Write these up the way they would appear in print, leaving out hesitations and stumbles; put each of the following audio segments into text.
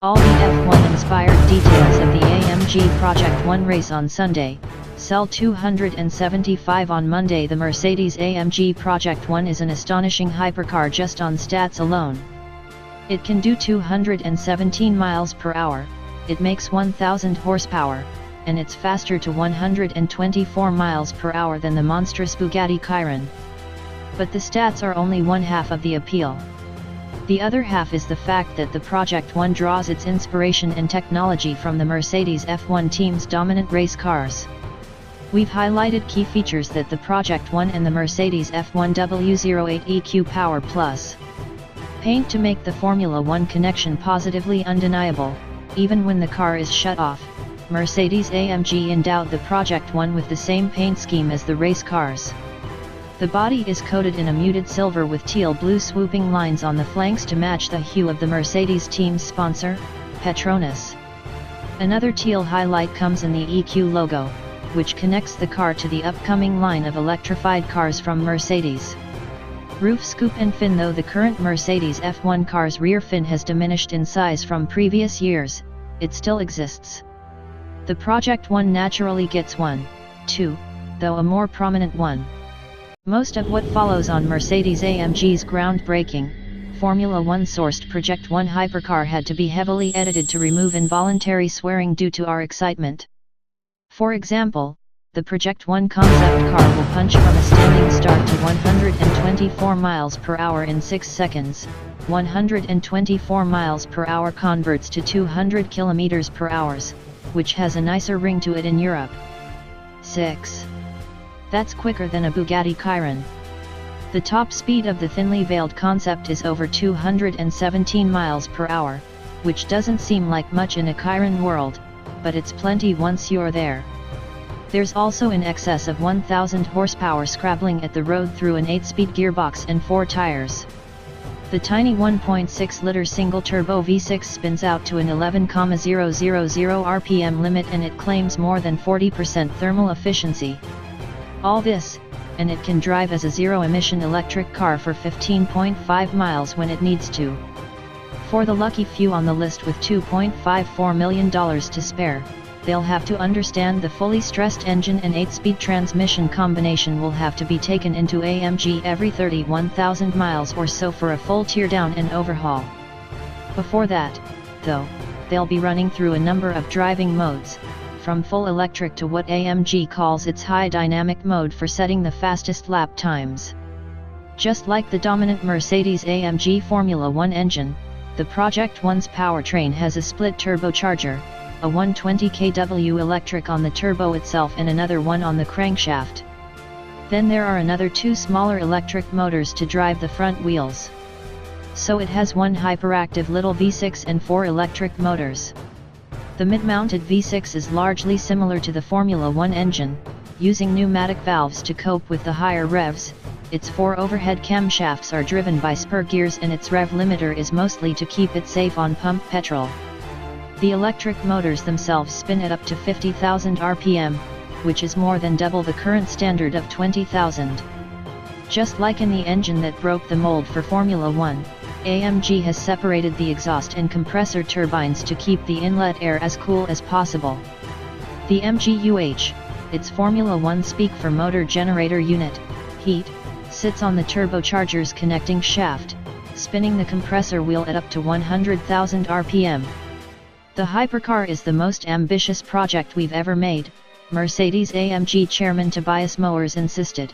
All the F1-inspired details of the AMG Project One race on Sunday, sell 275 on Monday. The Mercedes AMG Project One is an astonishing hypercar just on stats alone. It can do 217 miles per hour, it makes 1000 horsepower, and it's faster to 124 miles per hour than the monstrous Bugatti Chiron. But the stats are only one half of the appeal. The other half is the fact that the Project One draws its inspiration and technology from the Mercedes F1 team's dominant race cars. We've highlighted key features that the Project One and the Mercedes F1 W08 EQ Power Plus paint to make the Formula One connection positively undeniable, even when the car is shut off. Mercedes AMG endowed the Project One with the same paint scheme as the race cars. The body is coated in a muted silver with teal-blue swooping lines on the flanks to match the hue of the Mercedes team's sponsor, Petronas. Another teal highlight comes in the EQ logo, which connects the car to the upcoming line of electrified cars from Mercedes. Roof scoop and fin. Though the current Mercedes F1 car's rear fin has diminished in size from previous years, it still exists. The Project One naturally gets one, too, though a more prominent one. Most of what follows on Mercedes AMG's groundbreaking, Formula One-sourced Project One hypercar had to be heavily edited to remove involuntary swearing due to our excitement. For example, the Project One concept car will punch from a standing start to 124 miles per hour in 6 seconds, 124 miles per hour converts to 200 kilometers per hour, which has a nicer ring to it in Europe. 6. That's quicker than a Bugatti Chiron. The top speed of the thinly veiled concept is over 217 miles per hour, which doesn't seem like much in a Chiron world, but it's plenty once you're there. There's also in excess of 1000 horsepower scrabbling at the road through an 8-speed gearbox and 4 tires. The tiny 1.6-liter single-turbo V6 spins out to an 11,000 RPM limit, and it claims more than 40% thermal efficiency. All this, and it can drive as a zero-emission electric car for 15.5 miles when it needs to. For the lucky few on the list with $2.54 million to spare, they'll have to understand the fully stressed engine and 8-speed transmission combination will have to be taken into AMG every 31,000 miles or so for a full teardown and overhaul. Before that, though, they'll be running through a number of driving modes, from full electric to what AMG calls its high dynamic mode for setting the fastest lap times. Just like the dominant Mercedes AMG Formula One engine, the Project One's powertrain has a split turbocharger, a 120 kW electric on the turbo itself and another one on the crankshaft. Then there are another 2 smaller electric motors to drive the front wheels. So it has one hyperactive little V6 and 4 electric motors. The mid-mounted V6 is largely similar to the Formula One engine, using pneumatic valves to cope with the higher revs. Its 4 overhead camshafts are driven by spur gears and its rev limiter is mostly to keep it safe on pump petrol. The electric motors themselves spin at up to 50,000 RPM, which is more than double the current standard of 20,000. Just like in the engine that broke the mold for Formula One, AMG has separated the exhaust and compressor turbines to keep the inlet air as cool as possible. The MGUH, its Formula One speak for motor generator unit, heat, sits on the turbocharger's connecting shaft, spinning the compressor wheel at up to 100,000 RPM. The hypercar is the most ambitious project we've ever made, Mercedes AMG chairman Tobias Moers insisted.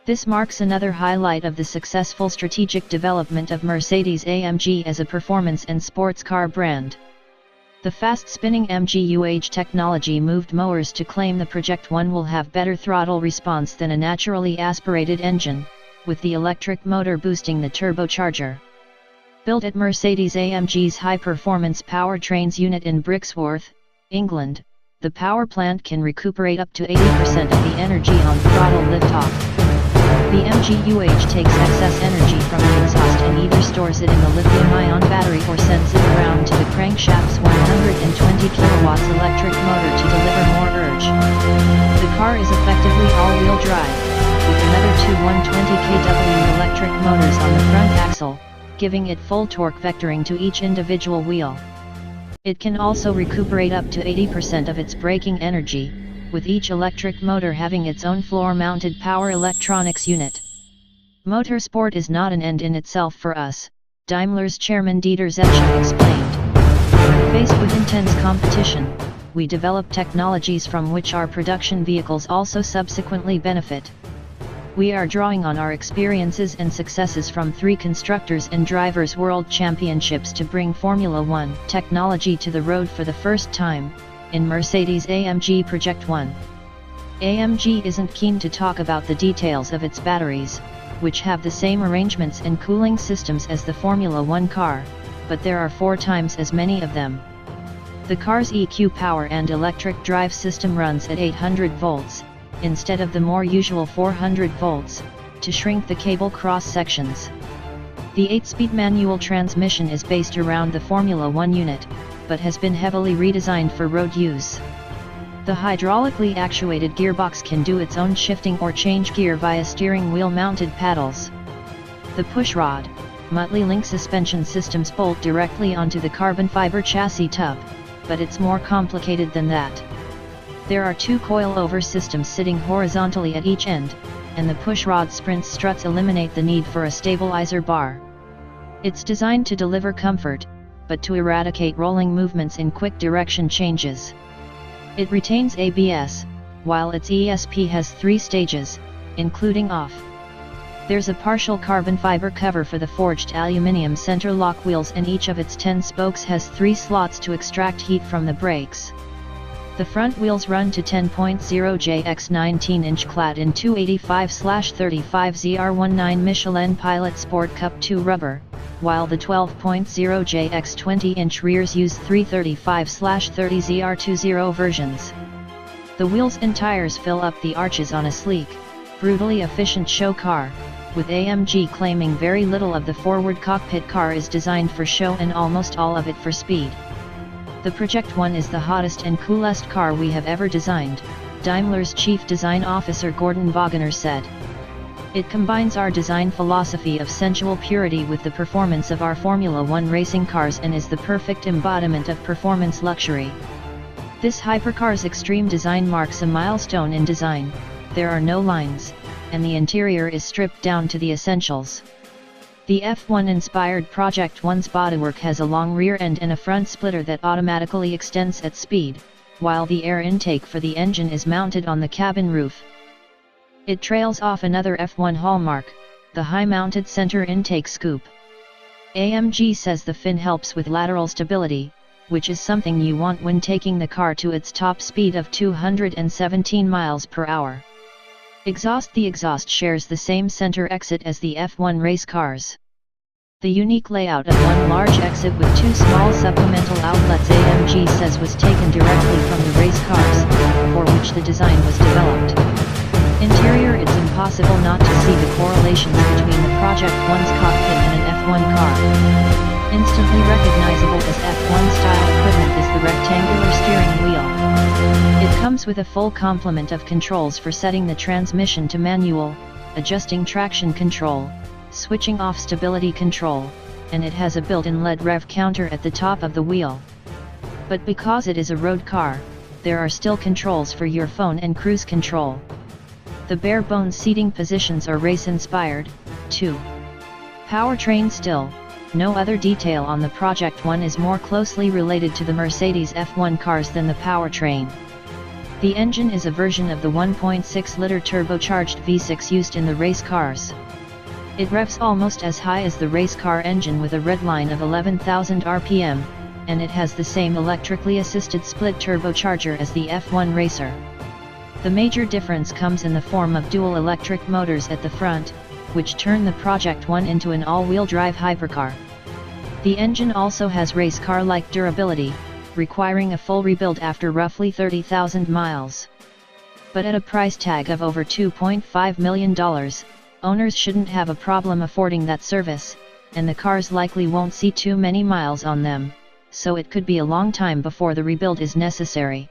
This marks another highlight of the successful strategic development of Mercedes AMG as a performance and sports car brand. The fast-spinning MGUH technology moved Moers to claim the Project One will have better throttle response than a naturally aspirated engine, with the electric motor boosting the turbocharger. Built at Mercedes AMG's high-performance powertrains unit in Brixworth, England, the power plant can recuperate up to 80% of the energy on throttle liftoff. The MGUH takes excess energy from the exhaust and either stores it in the lithium-ion battery or sends it around to the crankshaft's 120 kilowatts electric motor to deliver more urge. The car is effectively all-wheel drive, with another two 120 kW electric motors on the front axle, giving it full torque vectoring to each individual wheel. It can also recuperate up to 80% of its braking energy, with each electric motor having its own floor-mounted power electronics unit. Motorsport is not an end in itself for us, Daimler's chairman Dieter Zetsche explained. Faced with intense competition, we develop technologies from which our production vehicles also subsequently benefit. We are drawing on our experiences and successes from 3 Constructors and Drivers World Championships to bring Formula One technology to the road for the first time, in Mercedes AMG Project One. AMG isn't keen to talk about the details of its batteries, which have the same arrangements and cooling systems as the Formula One car, but there are 4 times as many of them. The car's EQ power and electric drive system runs at 800 volts, instead of the more usual 400 volts, to shrink the cable cross-sections. The 8-speed manual transmission is based around the Formula One unit, but has been heavily redesigned for road use. The hydraulically actuated gearbox can do its own shifting or change gear via steering wheel-mounted paddles. The pushrod, multi-link suspension systems bolt directly onto the carbon fiber chassis tub, but it's more complicated than that. There are 2 coil-over systems sitting horizontally at each end, and the pushrod sprint struts eliminate the need for a stabilizer bar. It's designed to deliver comfort, but to eradicate rolling movements in quick direction changes. It retains ABS, while its ESP has 3 stages, including off. There's a partial carbon fiber cover for the forged aluminium center lock wheels, and each of its 10 spokes has 3 slots to extract heat from the brakes. The front wheels run to 10.0jx 19-inch clad in 285/35 ZR19 Michelin Pilot Sport Cup 2 rubber, while the 12.0jx 20-inch rears use 335/30 ZR20 versions. The wheels and tires fill up the arches on a sleek, brutally efficient show car, with AMG claiming very little of the forward cockpit car is designed for show and almost all of it for speed. The Project One is the hottest and coolest car we have ever designed, Daimler's chief design officer Gordon Wagener said. It combines our design philosophy of sensual purity with the performance of our Formula One racing cars and is the perfect embodiment of performance luxury. This hypercar's extreme design marks a milestone in design. There are no lines, and the interior is stripped down to the essentials. The F1-inspired Project One's bodywork has a long rear end and a front splitter that automatically extends at speed, while the air intake for the engine is mounted on the cabin roof. It trails off another F1 hallmark, the high-mounted center intake scoop. AMG says the fin helps with lateral stability, which is something you want when taking the car to its top speed of 217 miles per hour. The exhaust shares the same center exit as the F1 race cars. The unique layout of one large exit with 2 small supplemental outlets AMG says was taken directly from the race cars, for which the design was developed. Interior: it's impossible not to see the correlations between the Project One's cockpit and an F1 car. Instantly recognizable as F1 style equipment is the rectangular steering wheel. It comes with a full complement of controls for setting the transmission to manual, adjusting traction control, switching off stability control, and it has a built-in LED rev counter at the top of the wheel. But because it is a road car, there are still controls for your phone and cruise control. The bare-bones seating positions are race-inspired, too. Powertrain: still, no other detail on the Project One is more closely related to the Mercedes F1 cars than the powertrain. The engine is a version of the 1.6-liter turbocharged V6 used in the race cars. It revs almost as high as the race car engine with a redline of 11,000 RPM, and it has the same electrically assisted split turbocharger as the F1 racer. The major difference comes in the form of dual electric motors at the front, which turn the Project One into an all-wheel drive hypercar. The engine also has race car-like durability, requiring a full rebuild after roughly 30,000 miles. But at a price tag of over $2.5 million, owners shouldn't have a problem affording that service, and the cars likely won't see too many miles on them, so it could be a long time before the rebuild is necessary.